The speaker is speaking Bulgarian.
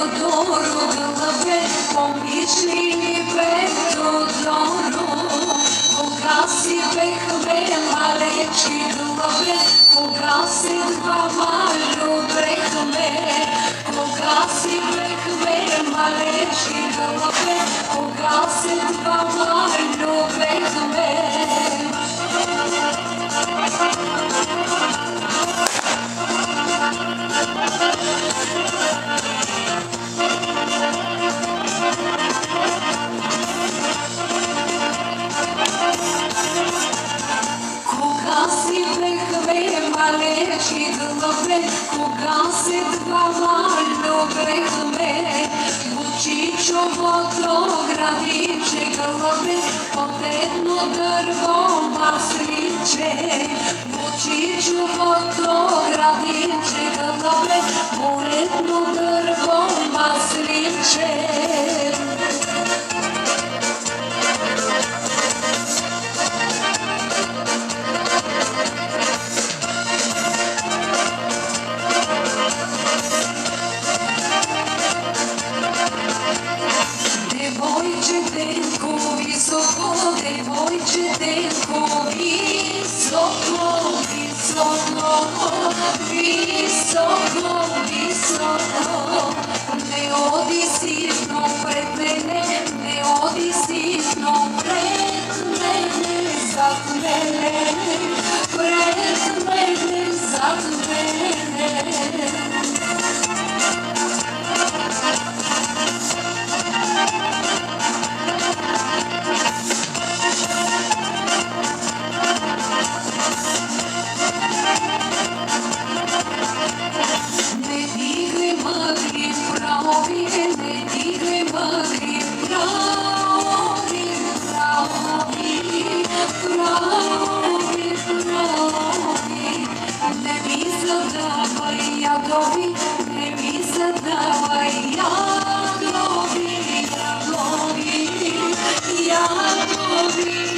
главе, помишли ветродоро. Кога си бехме малечки главе, кога се двама любехме. Кога си бехме малечки главе, кога се двама любехме. Кога си бехме малечки главе, кога се двама любехме. Вучичовото градиче главе, под едно дрво масличе. Вучичовото градиче главе, под едно дрво масличе. Devojče tenko visoko, devojče tenko visoko, visoko, visoko, visoko. Ne odi sitno pred mene, ne odi sitno pred mene, zad mene, pred mene, zad mene. Ne digre magri pravi, ne digre magri pravi, pravi, pravi, pravi. Ne mi zadavaj jadovi, ne mi zadavaj jadovi, jadovi, jadovi.